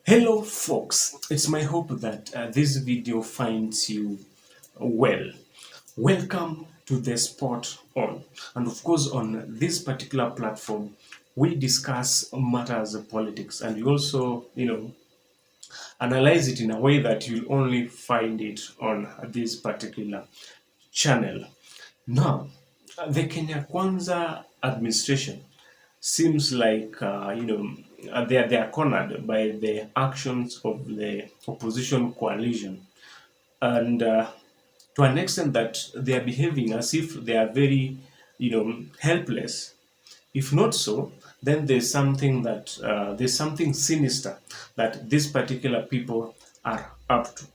Hello folks, it's my hope that this video finds you well. Welcome to the Spot On, and of course on this particular platform we discuss matters of politics, and we also analyze it in a way that you'll only find it on this particular channel. Now, the Kenya Kwanza administration seems like they are cornered by the actions of the opposition coalition, and to an extent that they are behaving as if they are very helpless. If not so, then there's something sinister that these particular people are up to.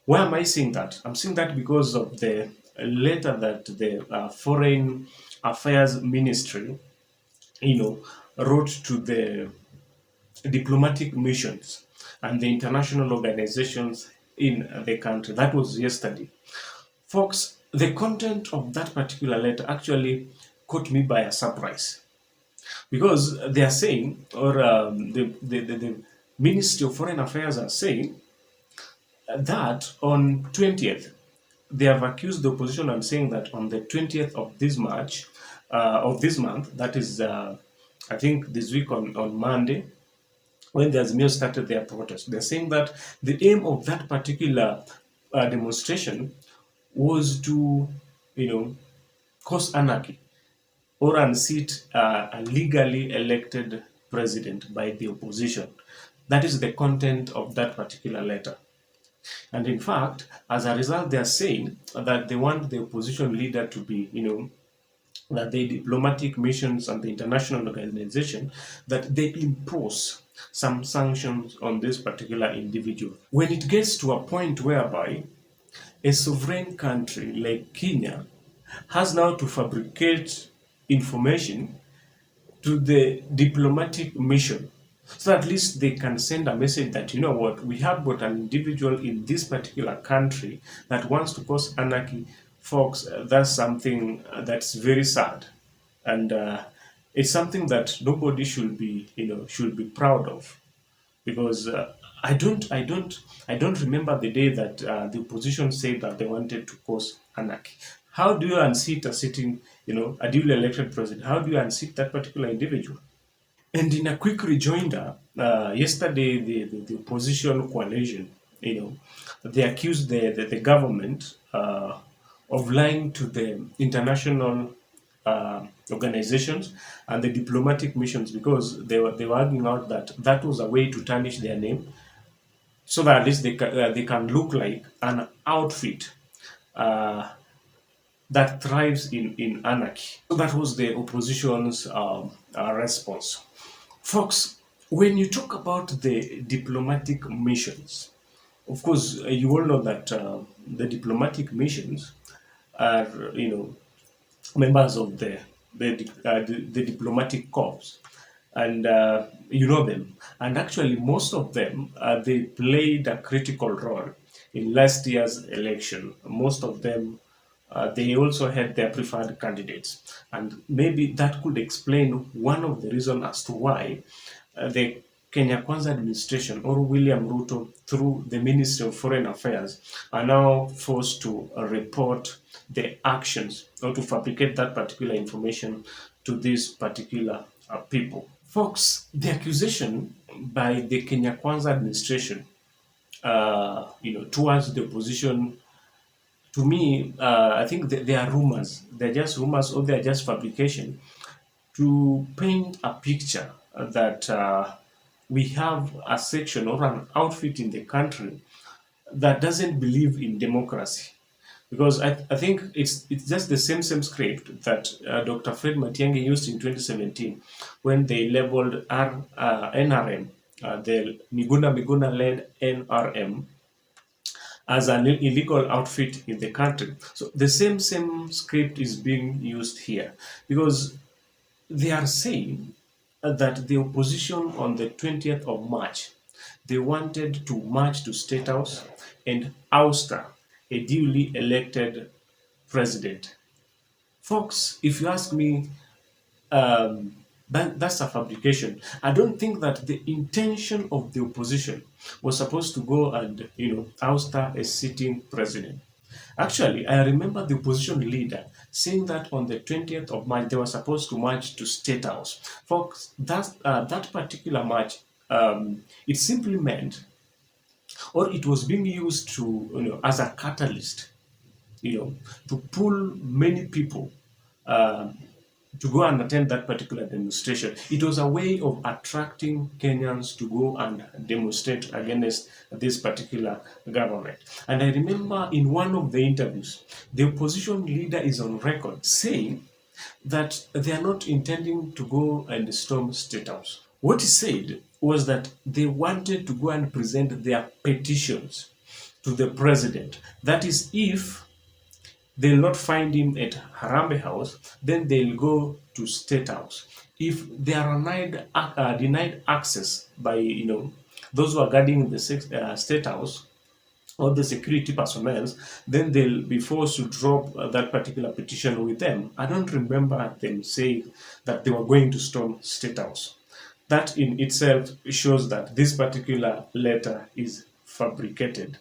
Why am I saying that? I'm saying that because of the letter that the Foreign Affairs Ministry, wrote to the diplomatic missions and the international organizations in the country. That was yesterday. Folks, the content of that particular letter actually caught me by a surprise because they are saying, or the Ministry of Foreign Affairs are saying that on 20th, they have accused the opposition and saying that on the 20th of this March, of this month, that is, I think this week on Monday, when the Azimio started their protest, they're saying that the aim of that particular demonstration was to, cause anarchy or unseat a legally elected president by the opposition. That is the content of that particular letter. And in fact, as a result, they are saying that they want the opposition leader to be, that the diplomatic missions and the international organization, that they impose some sanctions on this particular individual. When it gets to a point whereby a sovereign country like Kenya has now to fabricate information to the diplomatic mission, so at least they can send a message that, you know what, we have got an individual in this particular country that wants to cause anarchy. Folks, that's something that's very sad, and it's something that nobody should be proud of, because I don't remember the day that the opposition said that they wanted to cause anarchy. How do you unseat a sitting, a duly elected president? How do you unseat that particular individual? And in a quick rejoinder, yesterday the opposition coalition, they accused the government of lying to the international organizations and the diplomatic missions, because they were arguing out that that was a way to tarnish their name, so that at least they can look like an outfit uh, that thrives in anarchy. So that was the opposition's response. Folks, when you talk about the diplomatic missions, of course, you all know that the diplomatic missions are, members of the diplomatic corps, and you know them. And actually, most of them they played a critical role in last year's election. Most of them they also had their preferred candidates, and maybe that could explain one of the reasons as to why the Kenya Kwanza administration, or William Ruto through the Ministry of Foreign Affairs, are now forced to report the actions or to fabricate that particular information to these particular people. Folks, the accusation by the Kenya Kwanza administration, towards the opposition, to me, I think they are rumors. They're just rumors, or they're just fabrication to paint a picture that we have a section or an outfit in the country that doesn't believe in democracy. Because I think it's just the same script that Dr. Fred Matiang'i used in 2017 when they labeled NRM, the Miguna-led NRM, as an illegal outfit in the country. So the same script is being used here, because they are saying that the opposition on the 20th of March, they wanted to march to State House and ouster a duly elected president. Folks, if you ask me, That's a fabrication. I don't think that the intention of the opposition was supposed to go and, ouster a sitting president. Actually, I remember the opposition leader saying that on the 20th of March they were supposed to march to State House. Folks, that particular march, it simply meant, or it was being used to, as a catalyst, to pull many people uh, to go and attend that particular demonstration. It was a way of attracting Kenyans to go and demonstrate against this particular government. And I remember in one of the interviews, the opposition leader is on record saying that they are not intending to go and storm State House. What he said was that they wanted to go and present their petitions to the president. That is, if they'll not find him at Harambe House, then they'll go to State House. If they are denied access by those who are guarding the State House or the security personnel, then they'll be forced to drop that particular petition with them. I don't remember them saying that they were going to storm State House. That in itself shows that this particular letter is fabricated.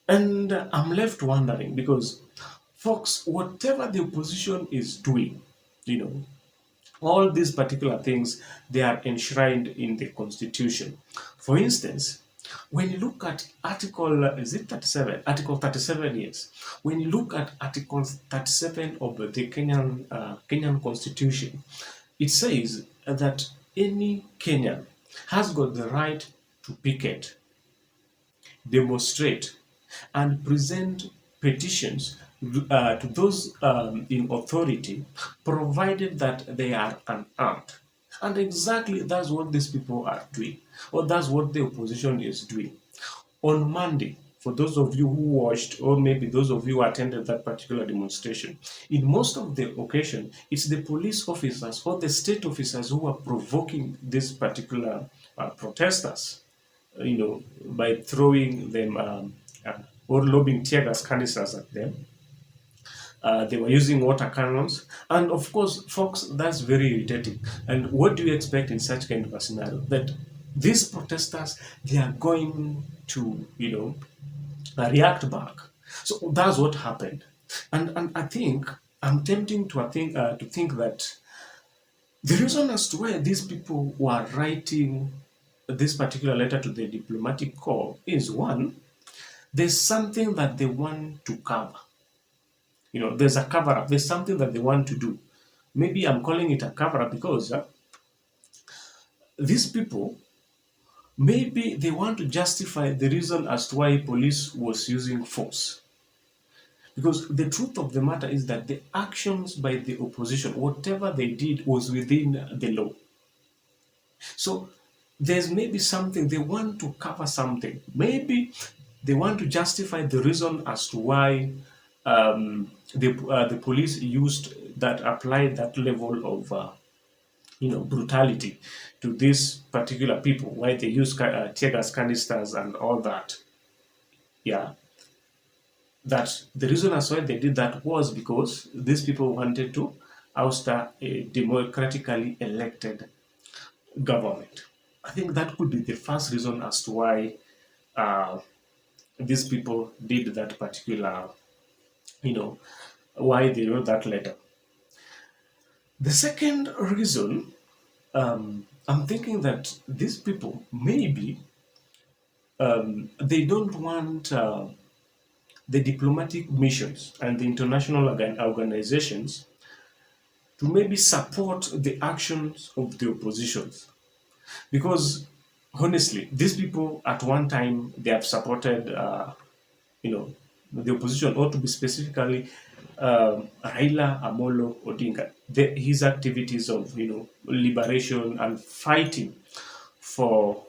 And I'm left wondering because, folks, whatever the opposition is doing, all these particular things, they are enshrined in the Constitution. For instance, when you look at Article, is it 37? Article 37, yes. When you look at Article 37 of the Kenyan Constitution, it says that any Kenyan has got the right to picket, demonstrate, and present petitions to those in authority, provided that they are unarmed. And exactly that's what these people are doing, or that's what the opposition is doing. On Monday, for those of you who watched, or maybe those of you who attended that particular demonstration, in most of the occasion, it's the police officers or the state officers who are provoking these particular protesters, by throwing them or lobbing tear gas canisters at them. They were using water cannons. And of course, folks, that's very irritating. And what do you expect in such kind of a scenario? That these protesters, they are going to, react back. So that's what happened. And I think, I'm tempting to think that the reason as to why these people were writing this particular letter to the diplomatic corps is, one, there's something that they want to cover. There's a cover up. There's something that they want to do. Maybe I'm calling it a cover up because these people, maybe they want to justify the reason as to why police was using force. Because the truth of the matter is that the actions by the opposition, whatever they did, was within the law. So there's maybe something, they want to cover something. Maybe they want to justify the reason as to why the police applied that level of brutality to these particular people, why they use tear gas canisters and all that. Yeah, that the reason as why they did that was because these people wanted to ouster a democratically elected government. I think that could be the first reason as to why these people did that particular, why they wrote that letter. The second reason, I'm thinking that these people, maybe they don't want the diplomatic missions and the international organizations to maybe support the actions of the oppositions. Because honestly, these people at one time, they have supported, the opposition, or to be specifically, Raila Odinga, his activities of, liberation and fighting for,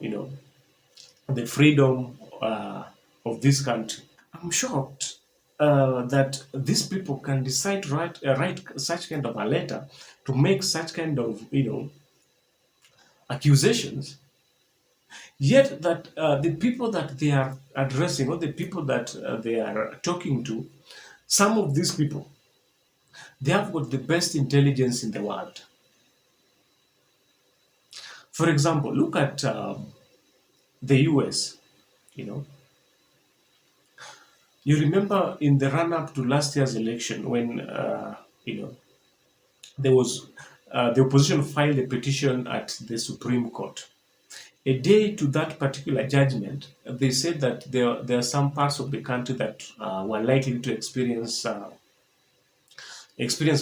the freedom of this country. I'm shocked that these people can decide to write such kind of a letter to make such kind of, accusations, yet that the people that they are addressing, or the people that they are talking to, some of these people, they have got the best intelligence in the world. For example, look at the US. You know, you remember in the run-up to last year's election when you know there was the opposition filed a petition at the Supreme Court. A day to that particular judgment, they said that there are some parts of the country that were likely to experience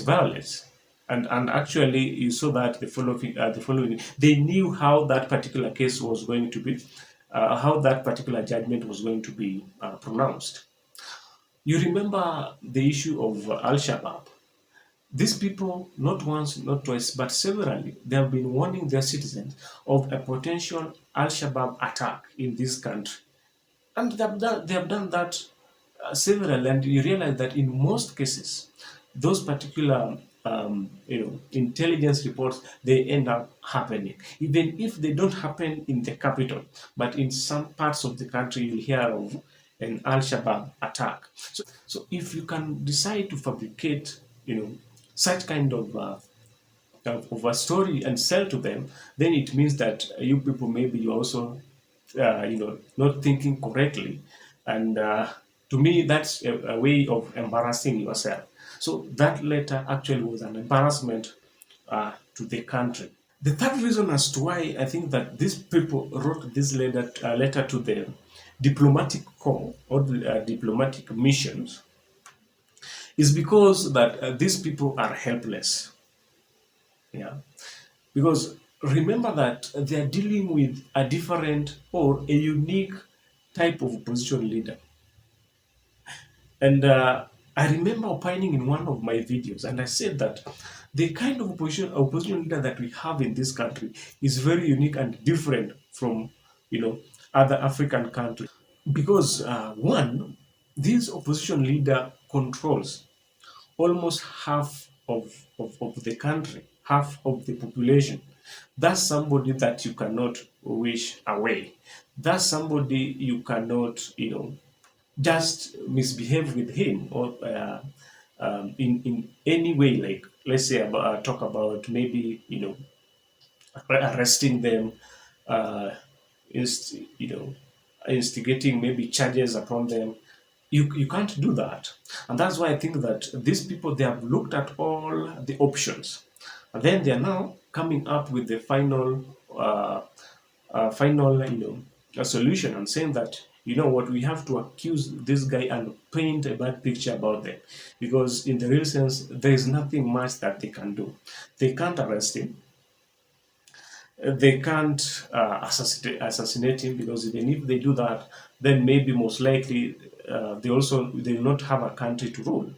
violence. And actually, you saw that the following they knew how that particular case was going to be, how that particular judgment was going to be pronounced. You remember the issue of Al Shabaab. These people, not once, not twice, but severally, they have been warning their citizens of a potential Al Shabaab attack in this country. And they have done that several, and you realize that in most cases, those particular intelligence reports, they end up happening, even if they don't happen in the capital, but in some parts of the country you'll hear of an Al-Shabaab attack. So if you can decide to fabricate, such kind of a story and sell to them, then it means that you people, maybe you also, not thinking correctly. And to me, that's a way of embarrassing yourself. So that letter actually was an embarrassment to the country. The third reason as to why I think that these people wrote this letter to the diplomatic corps or the diplomatic missions is because that these people are helpless. Yeah, because remember that they are dealing with a different or a unique type of opposition leader. And I remember opining in one of my videos, and I said that the kind of opposition leader that we have in this country is very unique and different from, other African countries. Because one, this opposition leader controls almost half of the country, half of the population. That's somebody that you cannot wish away. That's somebody you cannot, just misbehave with him or in any way. Like, let's say talk about maybe, arresting them, uh, you know, instigating maybe charges upon them. You can't do that, and that's why I think that these people, they have looked at all the options, and then they are now coming up with the final, a solution, and saying that, you know what, we have to accuse this guy and paint a bad picture about them, because in the real sense, there is nothing much that they can do. They can't arrest him. They can't assassinate him, because even if they do that, then maybe most likely they will not have a country to rule.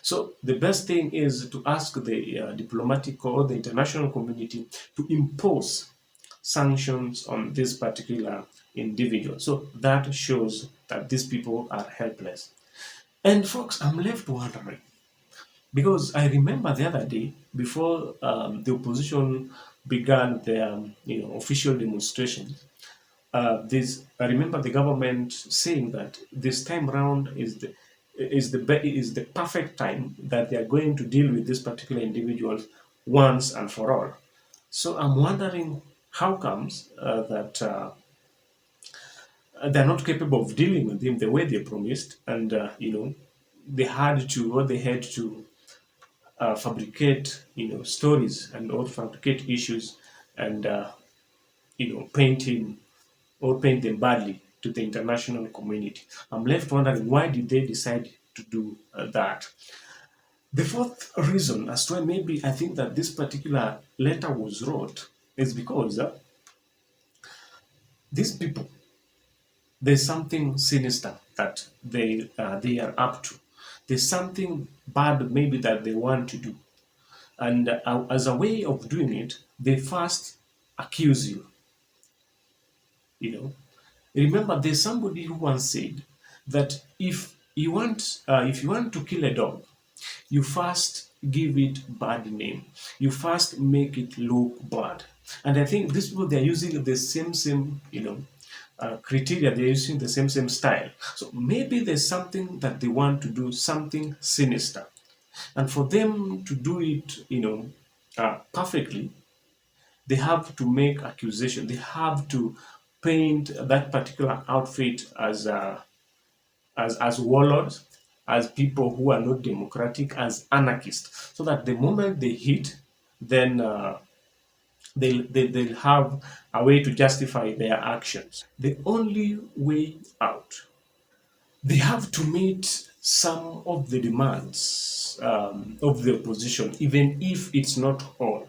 So the best thing is to ask the diplomatic or the international community to impose sanctions on this particular individual. So that shows that these people are helpless. And folks, I'm left wondering, because I remember the other day, before the opposition began their official demonstrations, I remember the government saying that this time round is the perfect time that they are going to deal with this particular individuals once and for all. So I'm wondering how comes that they're not capable of dealing with him the way they promised, and they had to fabricate stories and or fabricate issues, and paint him or paint them badly to the international community. I'm left wondering, why did they decide to do that? The fourth reason as to why maybe I think that this particular letter was wrote is because these people, there's something sinister that they are up to. There's something bad maybe that they want to do, and as a way of doing it, they first accuse you. You know, remember, there's somebody who once said that if you want to kill a dog, you first give it bad name. You first make it look bad. And I think these people, they're using the same criteria. They're using the same style. So maybe there's something that they want to do, something sinister, and for them to do it, perfectly, They have to make accusation. They have to paint that particular outfit as warlords, as people who are not democratic, as anarchists, so that the moment they hit, then they'll have a way to justify their actions. The only way out, they have to meet some of the demands of the opposition, even if it's not all.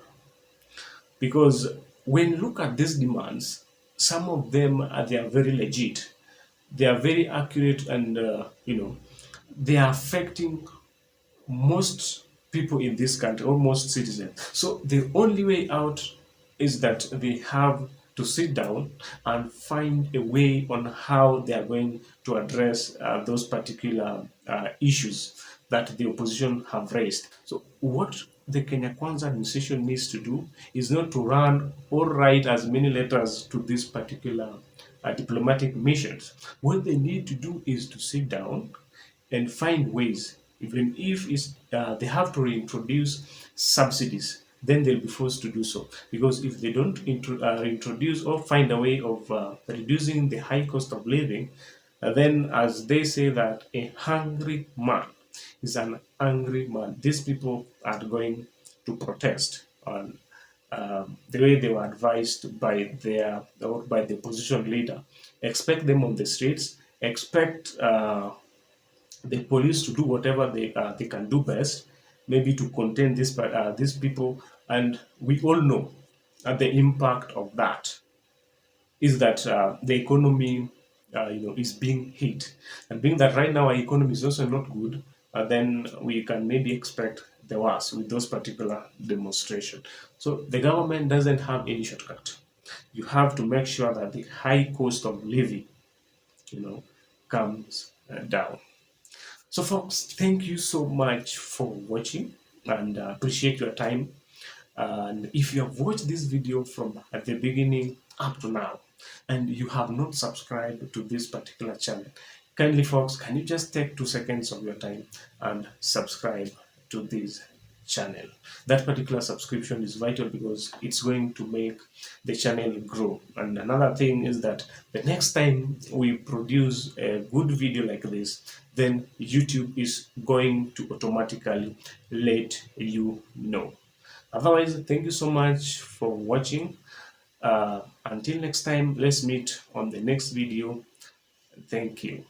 Because when you look at these demands, some of them they are very legit, they are very accurate, and they are affecting most people in this country, or most citizens. So the only way out is that they have to sit down and find a way on how they are going to address those particular issues that the opposition have raised. So what the Kenya Kwanza administration needs to do is not to run or write as many letters to these particular diplomatic missions. What they need to do is to sit down and find ways, even if they have to reintroduce subsidies, then they'll be forced to do so. Because if they don't reintroduce or find a way of reducing the high cost of living, then, as they say, that a hungry man is an angry man. These people are going to protest on the way they were advised by the opposition leader. Expect them on the streets. Expect the police to do whatever they can do best, maybe to contain these people. And we all know the impact of that is that the economy is being hit, and being that right now our economy is also not good, then we can maybe expect the worst with those particular demonstration. So the government doesn't have any shortcut. You have to make sure that the high cost of living comes down. So, folks, thank you so much for watching, and appreciate your time. And if you have watched this video from at the beginning up to now, and you have not subscribed to this particular channel, kindly, folks, can you just take 2 seconds of your time and subscribe to this channel? That particular subscription is vital because it's going to make the channel grow. And another thing is that the next time we produce a good video like this, then YouTube is going to automatically let you know. Otherwise, thank you so much for watching. Until next time, let's meet on the next video. Thank you.